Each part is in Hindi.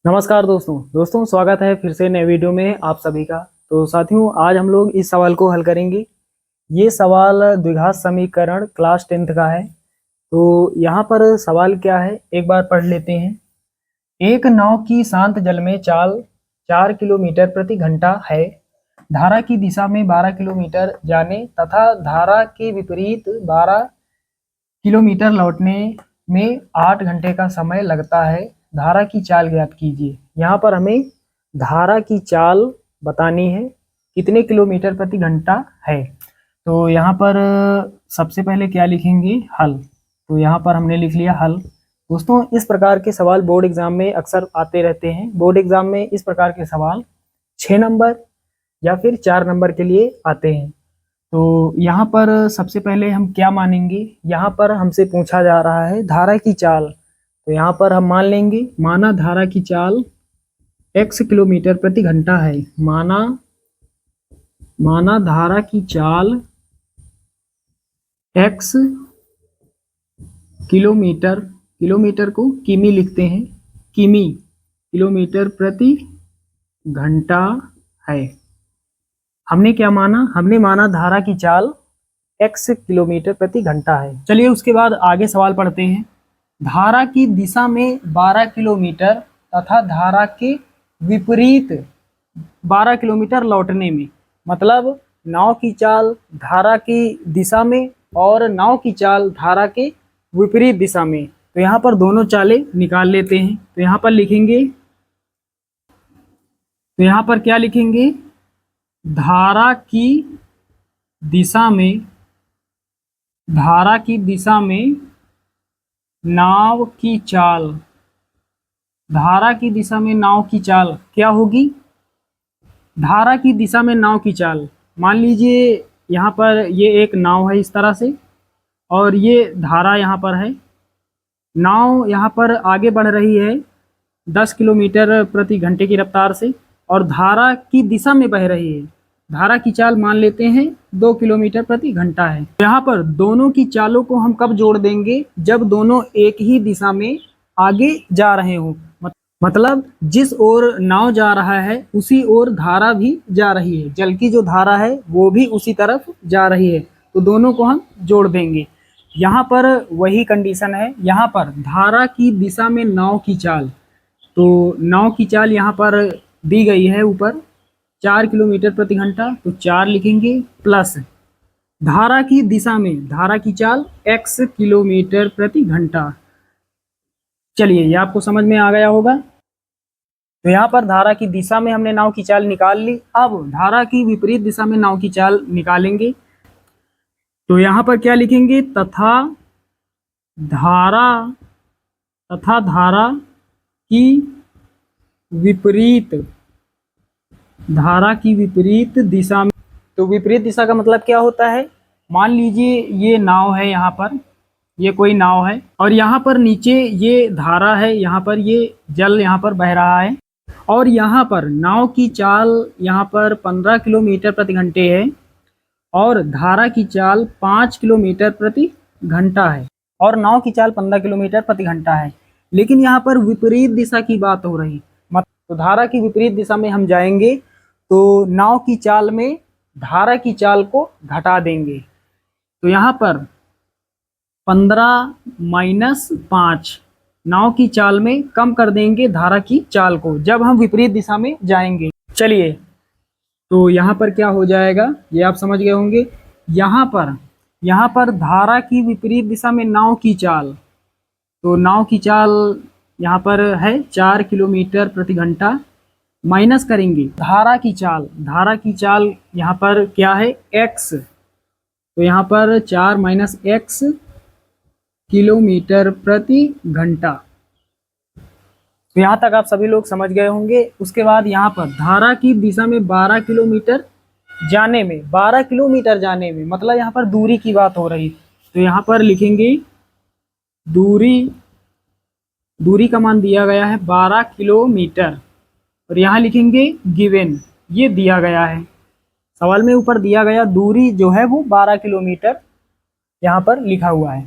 नमस्कार दोस्तों स्वागत है फिर से नए वीडियो में आप सभी का। तो साथियों, आज हम लोग इस सवाल को हल करेंगे। ये सवाल द्विघात समीकरण क्लास 10th का है। तो यहाँ पर सवाल क्या है, एक बार पढ़ लेते हैं। एक नाव की शांत जल में चाल 4 किलोमीटर प्रति घंटा है। धारा की दिशा में 12 किलोमीटर जाने तथा धारा के विपरीत 12 किलोमीटर लौटने में 8 घंटे का समय लगता है। धारा की चाल ज्ञात कीजिए। यहाँ पर हमें धारा की चाल बतानी है, कितने किलोमीटर प्रति घंटा है। तो यहाँ पर सबसे पहले क्या लिखेंगे, हल। तो यहाँ पर हमने लिख लिया हल। दोस्तों, इस प्रकार के सवाल बोर्ड एग्जाम में अक्सर आते रहते हैं। बोर्ड एग्जाम में इस प्रकार के सवाल 6 नंबर या फिर 4 नंबर के लिए आते हैं। तो यहाँ पर सबसे पहले हम क्या मानेंगे, यहाँ पर हमसे पूछा जा रहा है धारा की चाल। तो यहाँ पर हम मान लेंगे, माना धारा की चाल x किलोमीटर प्रति घंटा है। माना धारा की चाल x किलोमीटर को किमी लिखते हैं, किलोमीटर प्रति घंटा है। हमने क्या माना, हमने माना धारा की चाल x किलोमीटर प्रति घंटा है। चलिए उसके बाद आगे सवाल पढ़ते हैं। धारा की दिशा में 12 किलोमीटर तथा धारा के विपरीत 12 किलोमीटर लौटने में, मतलब नाव की चाल धारा की दिशा में और नाव की चाल धारा के विपरीत दिशा में। तो यहाँ पर दोनों चालें निकाल लेते हैं। तो यहाँ पर लिखेंगे, तो यहाँ पर क्या लिखेंगे, धारा की दिशा में नाव की चाल, धारा की दिशा में नाव की चाल क्या होगी, धारा की दिशा में नाव की चाल। मान लीजिए यहाँ पर ये एक नाव है इस तरह से, और ये धारा यहाँ पर है। नाव यहाँ पर आगे बढ़ रही है 10 किलोमीटर प्रति घंटे की रफ्तार से, और धारा की दिशा में बह रही है। धारा की चाल मान लेते हैं 2 किलोमीटर प्रति घंटा है। यहाँ पर दोनों की चालों को हम कब जोड़ देंगे, जब दोनों एक ही दिशा में आगे जा रहे हों। मतलब जिस ओर नाव जा रहा है उसी ओर धारा भी जा रही है, जल की जो धारा है वो भी उसी तरफ जा रही है। तो दोनों को हम जोड़ देंगे। यहाँ पर वही कंडीशन है, यहाँ पर धारा की दिशा में नाव की चाल। तो नाव की चाल यहाँ पर दी गई है ऊपर 4 किलोमीटर प्रति घंटा, तो 4 लिखेंगे, प्लस धारा की दिशा में धारा की चाल x किलोमीटर प्रति घंटा। चलिए ये आपको समझ में आ गया होगा। तो यहाँ पर धारा की दिशा में हमने नाव की चाल निकाल ली। अब धारा की विपरीत दिशा में नाव की चाल निकालेंगे। तो यहाँ पर क्या लिखेंगे, तथा धारा की विपरीत दिशा में। तो विपरीत दिशा का मतलब क्या होता है, मान लीजिए ये नाव है, यहाँ पर ये कोई नाव है, और यहाँ पर नीचे ये धारा है, यहाँ पर ये जल यहाँ पर बह रहा है, और यहाँ पर नाव की चाल यहाँ पर 15 किलोमीटर प्रति घंटे है, और धारा की चाल 5 किलोमीटर प्रति घंटा है, और नाव की चाल 15 किलोमीटर प्रति घंटा है। लेकिन यहाँ पर विपरीत दिशा की बात हो रही, तो धारा की विपरीत दिशा में हम जाएंगे तो नाव की चाल में धारा की चाल को घटा देंगे। तो यहाँ पर 15 माइनस 5 नाव की चाल में कम कर देंगे धारा की चाल को, जब हम विपरीत दिशा में जाएंगे। चलिए, तो यहाँ पर क्या हो जाएगा ये आप समझ गए होंगे। यहाँ पर धारा की विपरीत दिशा में नाव की चाल, तो नाव की चाल यहाँ पर है 4 किलोमीटर प्रति घंटा, माइनस करेंगे धारा की चाल यहाँ पर क्या है, x। तो यहाँ पर 4 माइनस x किलोमीटर प्रति घंटा। तो यहाँ तक आप सभी लोग समझ गए होंगे। उसके बाद यहाँ पर धारा की दिशा में 12 किलोमीटर जाने में, मतलब यहाँ पर दूरी की बात हो रही। तो यहाँ पर लिखेंगे दूरी का मान दिया गया है 12 किलोमीटर, और यहाँ लिखेंगे गिवन, ये दिया गया है सवाल में, ऊपर दिया गया दूरी जो है वो 12 किलोमीटर यहाँ पर लिखा हुआ है।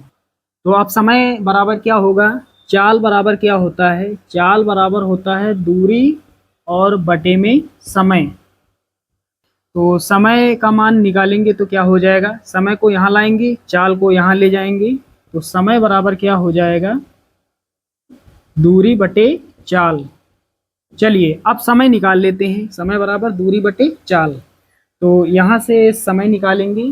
तो अब समय बराबर क्या होगा, चाल बराबर क्या होता है? चाल बराबर होता है दूरी और बटे में समय। तो समय का मान निकालेंगे तो क्या हो जाएगा? समय को यहाँ लाएंगे, चाल को यहाँ ले जाएंगे, तो समय बराबर क्या हो जाएगा? दूरी बटे चाल। चलिए अब समय निकाल लेते हैं। समय बराबर दूरी बटे चाल। तो यहाँ से समय निकालेंगे,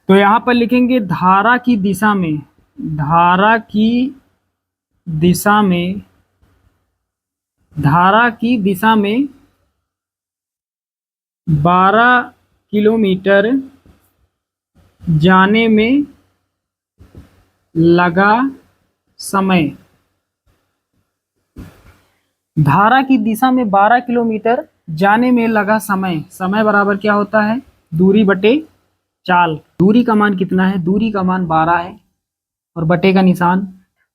तो यहाँ पर लिखेंगे धारा की दिशा में, धारा की दिशा में, धारा की दिशा में 12 किलोमीटर जाने में लगा समय। धारा की दिशा में 12 किलोमीटर जाने में लगा समय। समय बराबर क्या होता है? दूरी बटे चाल। दूरी का मान कितना है? दूरी का मान 12 है और बटे का निशान,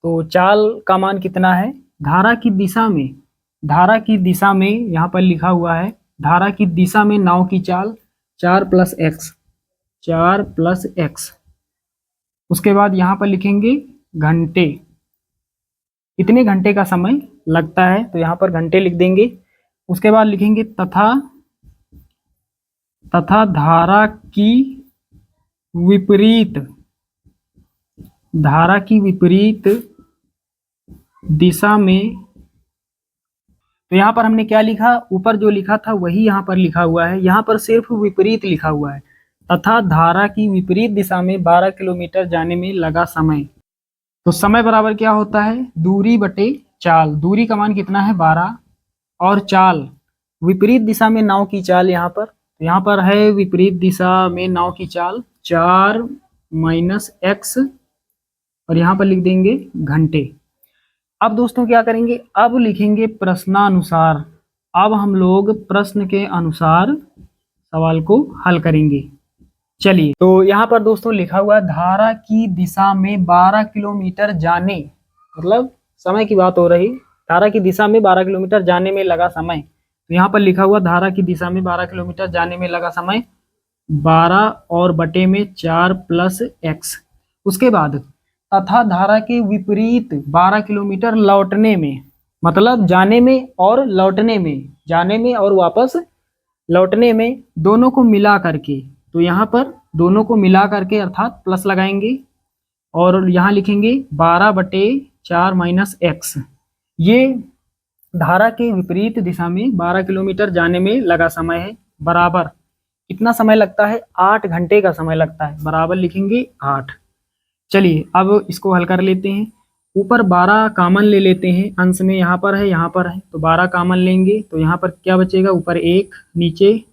तो चाल का मान कितना है? धारा की दिशा में, धारा की दिशा में यहाँ पर लिखा हुआ है धारा की दिशा में नाव की चाल 4 + x, 4 + x। उसके बाद यहाँ पर लिखेंगे घंटे, इतने घंटे का समय लगता है, तो यहाँ पर घंटे लिख देंगे। उसके बाद लिखेंगे तथा धारा की विपरीत, धारा की विपरीत दिशा में, तो यहाँ पर हमने क्या लिखा? ऊपर जो लिखा था वही यहाँ पर लिखा हुआ है, यहाँ पर सिर्फ विपरीत लिखा हुआ है। तथा धारा की विपरीत दिशा में 12 किलोमीटर जाने में लगा समय। तो समय बराबर क्या होता है? दूरी बटे चाल। दूरी का मान कितना है? 12, और चाल, विपरीत दिशा में नाव की चाल यहाँ पर, तो यहाँ पर है विपरीत दिशा में नाव की चाल 4 - x, और यहाँ पर लिख देंगे घंटे। अब दोस्तों क्या करेंगे? अब लिखेंगे प्रश्नानुसार। अब हम लोग प्रश्न के अनुसार सवाल को हल करेंगे। चलिए, तो यहाँ पर दोस्तों लिखा हुआ है धारा की दिशा में 12 किलोमीटर जाने, मतलब समय की बात हो रही, धारा की दिशा में 12 किलोमीटर जाने में लगा समय। तो यहाँ पर लिखा हुआ धारा की दिशा में 12 किलोमीटर जाने में लगा समय 12 और बटे में 4 + x। उसके बाद तथा धारा के विपरीत 12 किलोमीटर लौटने में, मतलब जाने में और लौटने में, जाने में और वापस लौटने में, दोनों को मिला करके, तो यहाँ पर दोनों को मिला करके अर्थात प्लस लगाएंगे, और यहाँ लिखेंगे 12/4 - x। ये धारा के विपरीत दिशा में 12 किलोमीटर जाने में लगा समय है, बराबर कितना समय लगता है? 8 घंटे का समय लगता है, बराबर लिखेंगे 8। चलिए अब इसको हल कर लेते हैं। ऊपर 12 कॉमन ले लेते हैं, अंश में यहाँ पर है, यहाँ पर है, तो 12 कॉमन लेंगे, तो यहाँ पर क्या बचेगा? ऊपर 1, नीचे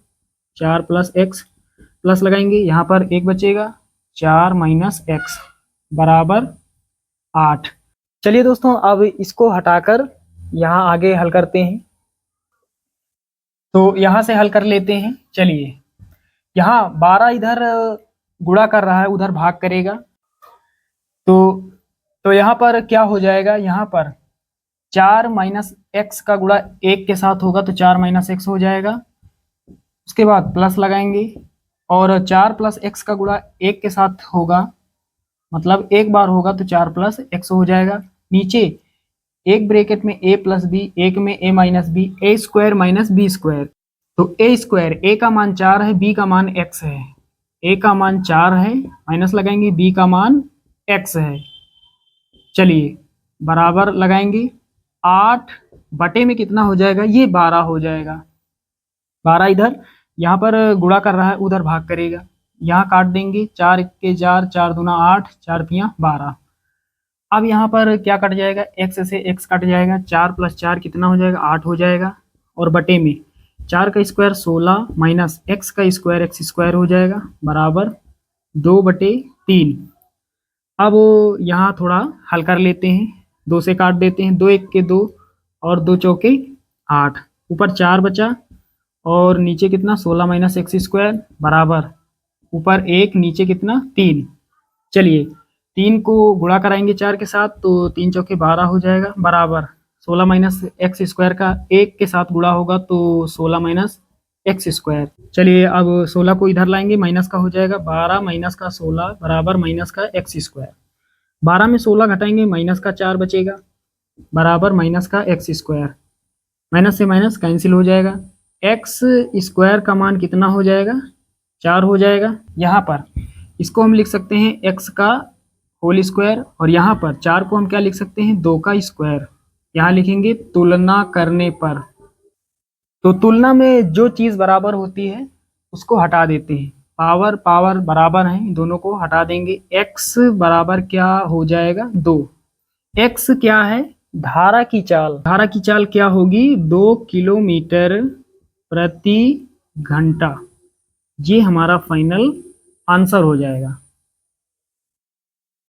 4 + x, प्लस लगाएंगे, यहाँ पर 1 बचेगा, 4 - x बराबर 8। चलिए दोस्तों अब इसको हटाकर यहाँ आगे हल करते हैं। तो यहाँ से हल कर लेते हैं। चलिए, यहाँ 12 इधर गुणा कर रहा है, उधर भाग करेगा, तो यहाँ पर क्या हो जाएगा? यहाँ पर 4 - x का गुणा 1 के साथ होगा, तो 4 - x हो जाएगा। उसके बाद प्लस लगाएंगे, और 4 + x का गुणा 1 के साथ होगा, मतलब एक बार होगा, तो 4 + x हो जाएगा। नीचे एक ब्रैकेट में a + b, एक में a - b, a² - b², तो a², a का मान 4 है, b का मान x है, a का मान 4 है, माइनस लगाएंगे, b का मान x है। चलिए बराबर लगाएंगे, 8 बटे में कितना हो जाएगा? ये 12 हो जाएगा। 12 इधर यहाँ पर गुणा कर रहा है, उधर भाग करेगा, यहाँ काट देंगे, 4 के 4, 4 दूना 8, 4 तियां 12। अब यहाँ पर क्या कट जाएगा? x से x कट जाएगा, 4 + 4 कितना हो जाएगा? 8 हो जाएगा, और बटे में 4 का स्क्वायर 16 माइनस x का स्क्वायर x² हो जाएगा, बराबर 2/3। अब यहाँ थोड़ा हल कर लेते हैं, 2 से काट देते हैं, 2 1 के 2 और 2 चौके 8, ऊपर 4 बचा और नीचे कितना? 16 माइनस x² बराबर ऊपर 1 नीचे कितना? 3। चलिए 3 को गुणा कराएंगे 4 के साथ, तो 3 चौके 12 हो जाएगा, बराबर 16 माइनस x² का 1 के साथ गुणा होगा, तो 16 माइनस x²। चलिए अब 16 को इधर लाएंगे, माइनस का हो जाएगा, 12 माइनस का 16 बराबर माइनस का x²। 12 में 16 घटाएंगे माइनस का 4 बचेगा, बराबर माइनस का एक्स स्क्वायर। माइनस से माइनस कैंसिल हो जाएगा। एक्स स्क्वायर का मान कितना हो जाएगा, 4 हो जाएगा। यहाँ पर इसको हम लिख सकते हैं एक्स का होल स्क्वायर, और यहाँ पर 4 को हम क्या लिख सकते हैं, 2 का स्क्वायर। यहाँ लिखेंगे तुलना करने पर, तो तुलना में जो चीज़ बराबर होती है उसको हटा देते हैं। पावर पावर बराबर हैं, दोनों को हटा देंगे। x बराबर क्या हो जाएगा, 2। x क्या है, धारा की चाल। धारा की चाल क्या होगी, 2 किलोमीटर प्रति घंटा। ये हमारा फाइनल आंसर हो जाएगा।